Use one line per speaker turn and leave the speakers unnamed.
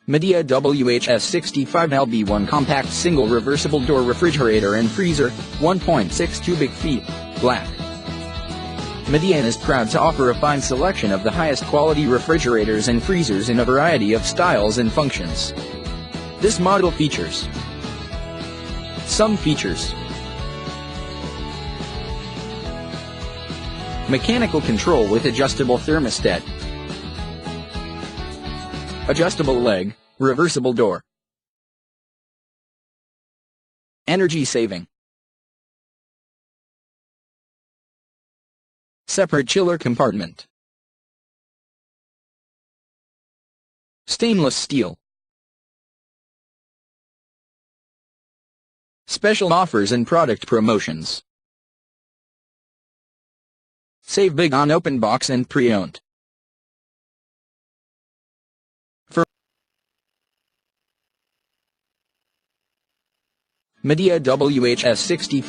Midea WHS 65LB1 compact single reversible door refrigerator and freezer, 1.6 cubic feet, black. Midea is proud to offer a fine selection of the highest quality refrigerators and freezers in a variety of styles and functions. This model features some features: mechanical control with adjustable thermostat, adjustable leg, reversible door, energy saving, separate chiller compartment, stainless steel. Special offers and product promotions. Save big on open box and pre-owned. Midea WHS 65